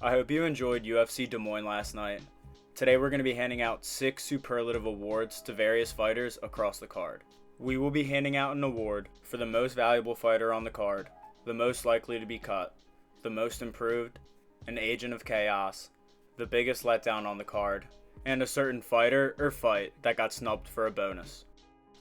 I hope you enjoyed UFC Des Moines last night. Today we're going to be handing out 6 superlative awards to various fighters across the card. We will be handing out an award for the most valuable fighter on the card, the most likely to be cut, the most improved, an agent of chaos, the biggest letdown on the card, and a certain fighter or fight that got snubbed for a bonus.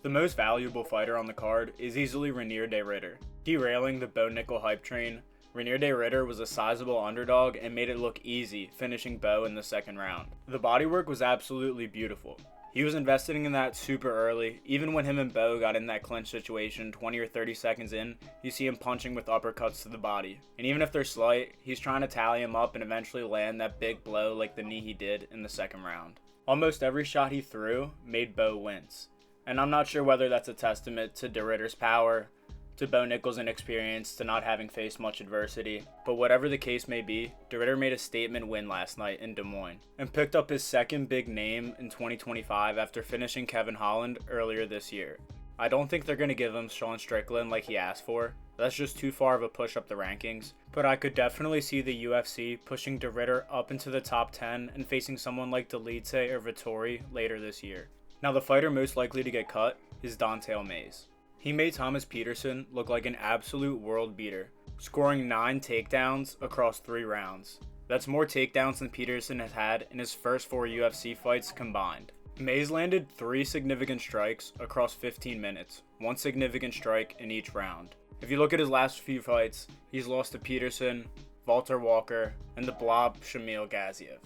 The most valuable fighter on the card is easily Reinier de Ridder. Derailing the Bo Nickel hype train, Reinier de Ridder was a sizable underdog and made it look easy, finishing Bo in the second round. The bodywork was absolutely beautiful. He was investing in that super early. Even when him and Bo got in that clinch situation 20 or 30 seconds in, you see him punching with uppercuts to the body. And even if they're slight, he's trying to tally him up and eventually land that big blow like the knee he did in the second round. Almost every shot he threw made Bo wince. And I'm not sure whether that's a testament to de Ridder's power, to Bo Nickel's inexperience, to not having faced much adversity, but whatever the case may be, de Ridder made a statement win last night in Des Moines, and picked up his second big name in 2025 after finishing Kevin Holland earlier this year. I don't think they're going to give him Sean Strickland like he asked for. That's just too far of a push up the rankings, but I could definitely see the UFC pushing de Ridder up into the top 10 and facing someone like Delite or Vettori later this year. Now the fighter most likely to get cut is Don'Tale Mayes. He made Thomas Peterson look like an absolute world beater, scoring 9 takedowns across 3 rounds. That's more takedowns than Peterson has had in his first 4 UFC fights combined. Mayes landed 3 significant strikes across 15 minutes, 1 significant strike in each round. If you look at his last few fights, he's lost to Peterson, Walter Walker, and the Blob Shamil Gaziev.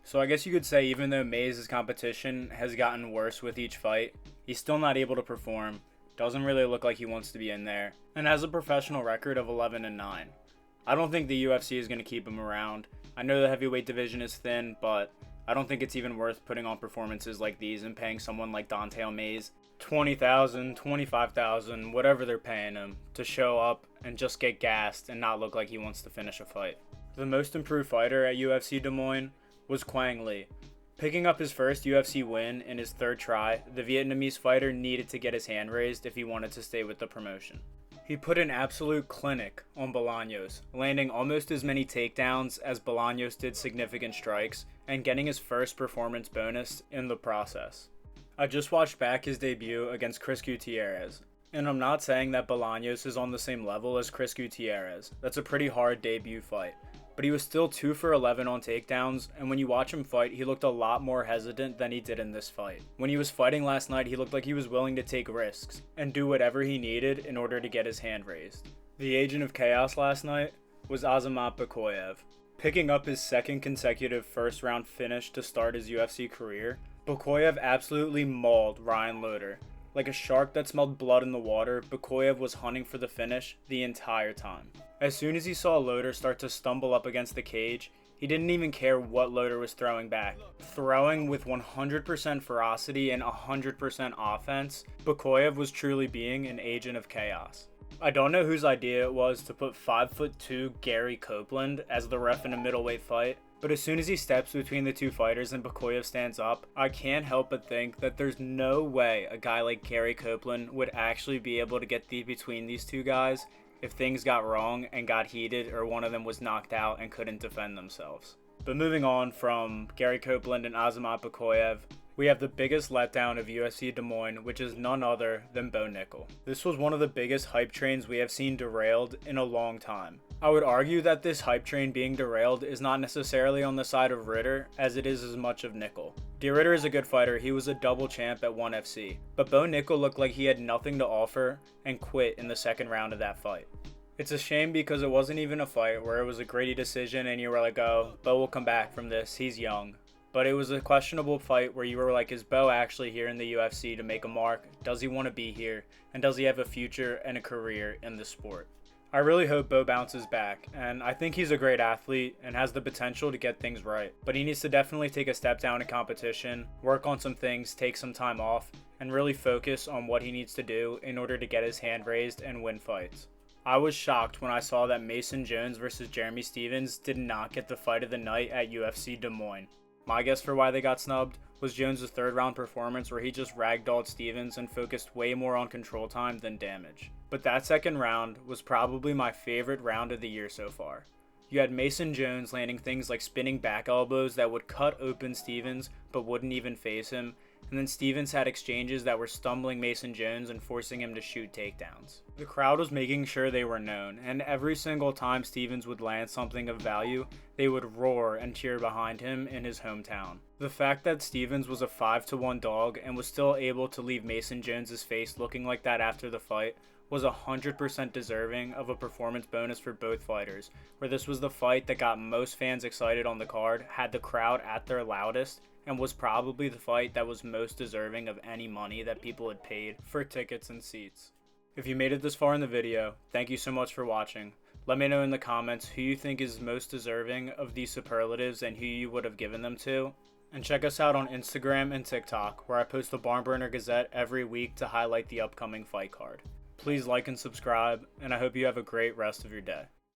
So I guess you could say even though Mayes' competition has gotten worse with each fight, he's still not able to perform, doesn't really look like he wants to be in there, and has a professional record of 11-9. I don't think the UFC is going to keep him around. I know the heavyweight division is thin, but I don't think it's even worth putting on performances like these and paying someone like Don'Tale Mayes $20,000, $25,000, whatever they're paying him, to show up and just get gassed and not look like he wants to finish a fight. The most improved fighter at UFC Des Moines was Quang Le. Picking up his first UFC win in his 3rd try, the Vietnamese fighter needed to get his hand raised if he wanted to stay with the promotion. He put an absolute clinic on Bolaños, landing almost as many takedowns as Bolaños did significant strikes, and getting his first performance bonus in the process. I just watched back his debut against Chris Gutierrez, and I'm not saying that Bolaños is on the same level as Chris Gutierrez. That's a pretty hard debut fight. But he was still 2 for 11 on takedowns, and when you watch him fight, he looked a lot more hesitant than he did in this fight. When he was fighting last night, he looked like he was willing to take risks and do whatever he needed in order to get his hand raised. The agent of chaos last night was Azamat Bakoyev. Picking up his 2nd consecutive first round finish to start his UFC career, Bakoyev absolutely mauled Ryan Loder. Like a shark that smelled blood in the water, Bakoyev was hunting for the finish the entire time. As soon as he saw Loder start to stumble up against the cage, he didn't even care what Loder was throwing back. Throwing with 100% ferocity and 100% offense, Bakoyev was truly being an agent of chaos. I don't know whose idea it was to put 5'2" Gary Copeland as the ref in a middleweight fight, but as soon as he steps between the 2 fighters and Bakoyev stands up, I can't help but think that there's no way a guy like Gary Copeland would actually be able to get between these 2 guys if things got wrong and got heated or one of them was knocked out and couldn't defend themselves. But moving on from Gary Copeland and Azamat Bakoyev, we have the biggest letdown of UFC Des Moines, which is none other than Bo Nickel. This was one of the biggest hype trains we have seen derailed in a long time. I would argue that this hype train being derailed is not necessarily on the side of Ridder as it is as much of Nickel. De Ridder is a good fighter, he was a double champ at 1FC, but Bo Nickel looked like he had nothing to offer and quit in the 2nd round of that fight. It's a shame because it wasn't even a fight where it was a gritty decision and you were like, oh, Bo will come back from this, he's young. But it was a questionable fight where you were like, is Bo actually here in the UFC to make a mark? Does he want to be here? And does he have a future and a career in the sport? I really hope Bo bounces back, and I think he's a great athlete and has the potential to get things right. But he needs to definitely take a step down in competition, work on some things, take some time off, and really focus on what he needs to do in order to get his hand raised and win fights. I was shocked when I saw that Mason Jones versus Jeremy Stephens did not get the fight of the night at UFC Des Moines. My guess for why they got snubbed was Jones' 3rd round performance where he just ragdolled Stephens and focused way more on control time than damage. But that 2nd round was probably my favorite round of the year so far. You had Mason Jones landing things like spinning back elbows that would cut open Stevens but wouldn't even face him, and then Stevens had exchanges that were stumbling Mason Jones and forcing him to shoot takedowns. The crowd was making sure they were known, and every single time Stevens would land something of value, they would roar and cheer behind him in his hometown. The fact that Stevens was a 5-1 dog and was still able to leave Mason Jones's face looking like that after the fight was 100% deserving of a performance bonus for both fighters, where this was the fight that got most fans excited on the card, had the crowd at their loudest, and was probably the fight that was most deserving of any money that people had paid for tickets and seats. If you made it this far in the video, thank you so much for watching. Let me know in the comments who you think is most deserving of these superlatives and who you would have given them to. And check us out on Instagram and TikTok, where I post the Barn Burner Gazette every week to highlight the upcoming fight card. Please like and subscribe, and I hope you have a great rest of your day.